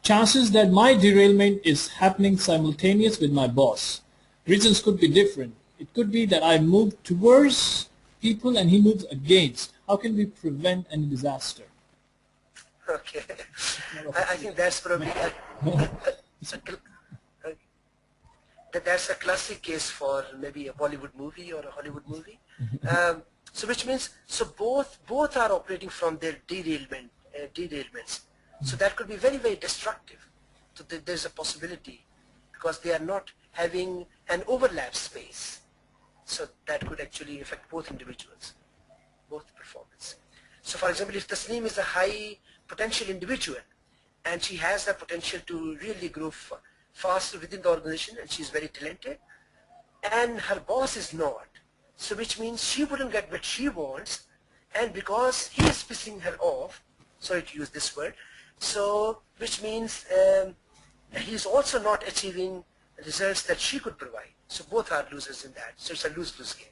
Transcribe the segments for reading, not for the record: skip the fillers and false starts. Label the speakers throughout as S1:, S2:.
S1: chances that my derailment is happening simultaneous with my boss. Reasons could be different. It could be that I move towards people and he moves against. How can we prevent any disaster?
S2: Okay, I think that's probably that's a classic case for maybe a Bollywood movie or a Hollywood movie. So which means, so both are operating from their derailments. So that could be very, very destructive. So there's a possibility because they are not having an overlap space. So that could actually affect both individuals, both performance. So for example, if Tasneem is a high potential individual and she has the potential to really grow faster within the organization and she's very talented, and her boss is not, so which means she wouldn't get what she wants, and because he is pissing her off, sorry to use this word, so which means he's also not achieving results that she could provide. So both are losers in that. So it's a lose-lose game.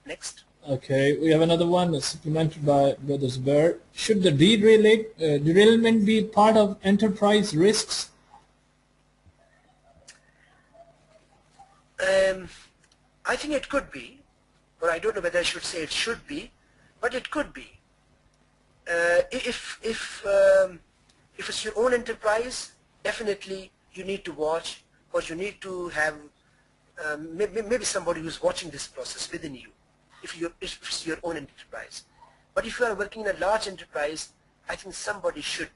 S2: Next.
S1: Okay, we have another one that's supplemented by Brother Zubair. Should the derailment be part of enterprise risks?
S2: I think it could be, or I don't know whether I should say it should be, but it could be. If it's your own enterprise, definitely you need to watch, or you need to have maybe somebody who's watching this process within you, if it's your own enterprise. But if you are working in a large enterprise, I think somebody should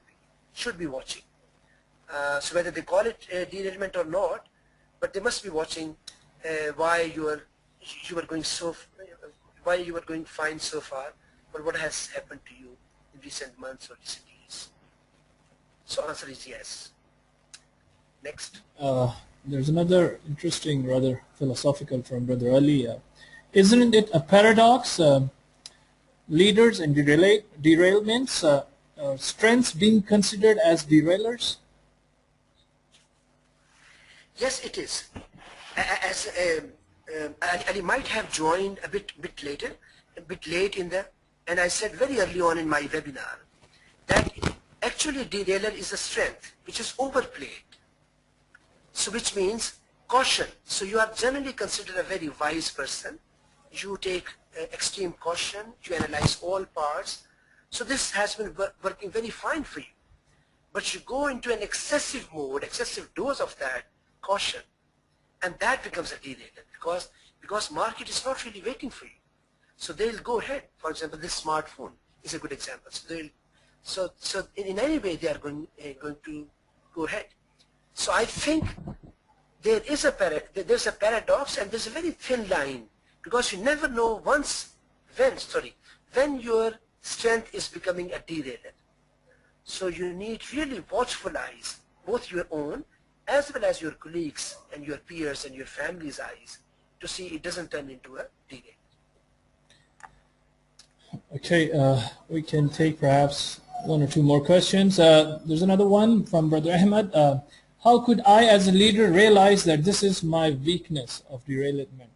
S2: be watching. So whether they call it derailment or not, but they must be watching why you are going fine so far, or what has happened to you in recent months or recent years. So answer is yes. Next.
S1: There's another interesting, rather philosophical from Brother Ali. Isn't it a paradox? Leaders and derailments, strengths being considered as derailers?
S2: Yes, it is. As Ali might have joined a bit late in the, and I said very early on in my webinar that actually derailer is a strength which is overplayed. So which means caution. So you are generally considered a very wise person. You take extreme caution. You analyze all parts. So this has been working very fine for you. But you go into an excessive mode, excessive dose of that caution, and that becomes a derailer because market is not really waiting for you. So they'll go ahead. For example, this smartphone is a good example. So in any way they are going to go ahead. So I think there's a paradox, and there's a very thin line, because you never know when your strength is becoming a derailer. So you need really watchful eyes, both your own as well as your colleagues and your peers and your family's eyes, to see it doesn't turn into a derailer.
S1: Okay, we can take perhaps one or two more questions. There's another one from Brother Ahmed. How could I as a leader realize that this is my weakness of derailment?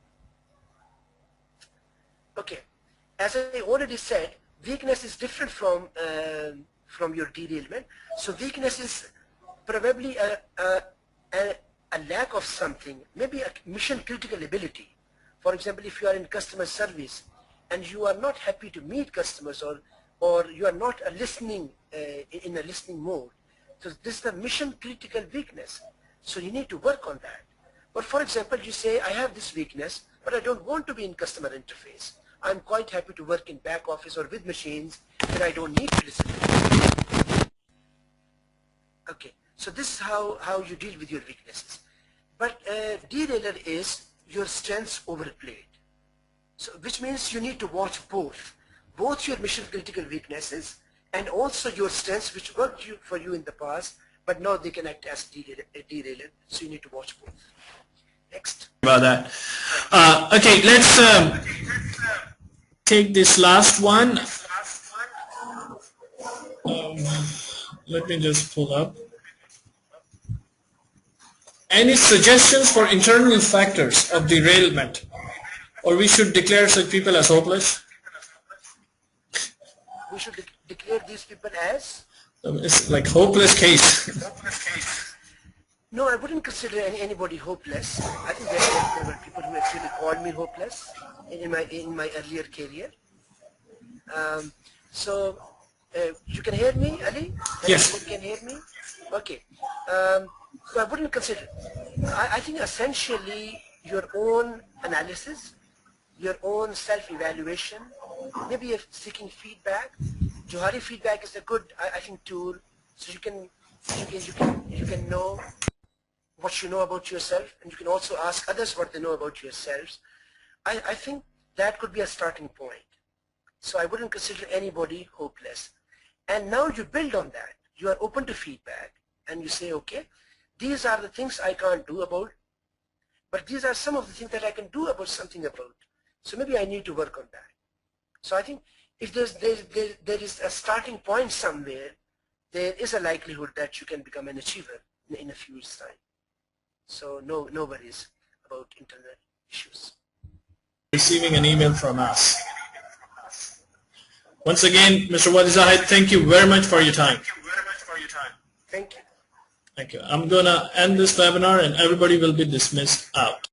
S2: Okay, as I already said, weakness is different from your derailment. So weakness is probably a lack of something, maybe a mission critical ability. For example, if you are in customer service and you are not happy to meet customers, or you are not in a listening mode, so this is a mission critical weakness. So you need to work on that. But for example, you say, I have this weakness, but I don't want to be in customer interface. I'm quite happy to work in back office or with machines where I don't need to listen. Okay, so this is how you deal with your weaknesses. But derailer is your strengths overplayed. So which means you need to watch both your mission critical weaknesses and also your strengths which worked for you in the past, but now they can act as derailer. So you need to watch both. Next.
S1: About that. Okay, let's take this last one. Let me just pull up. Any suggestions for internal factors of derailment? Or we should declare such people as hopeless?
S2: We should declare these people as
S1: It's like hopeless case.
S2: No, I wouldn't consider anybody hopeless. I think there were people who actually called me hopeless in my earlier career. So you can hear me, Ali?
S1: Yes.
S2: You can hear me? Okay. So I wouldn't consider. I think essentially your own analysis, your own self-evaluation, maybe seeking feedback. Johari feedback is a good, I think, tool. So you can know what you know about yourself, and you can also ask others what they know about yourselves. I think that could be a starting point. So I wouldn't consider anybody hopeless. And now you build on that. You are open to feedback, and you say, okay, these are the things I can't do about, but these are some of the things that I can do about something about. So maybe I need to work on that. So I think if there is a starting point somewhere, there is a likelihood that you can become an achiever in a few years' time. So no worries about internal issues.
S1: Receiving an email from us. Once again, Mr. Wali Zahid, thank you very much for your time.
S2: Thank you.
S1: Thank you. I'm going to end this webinar and everybody will be dismissed out.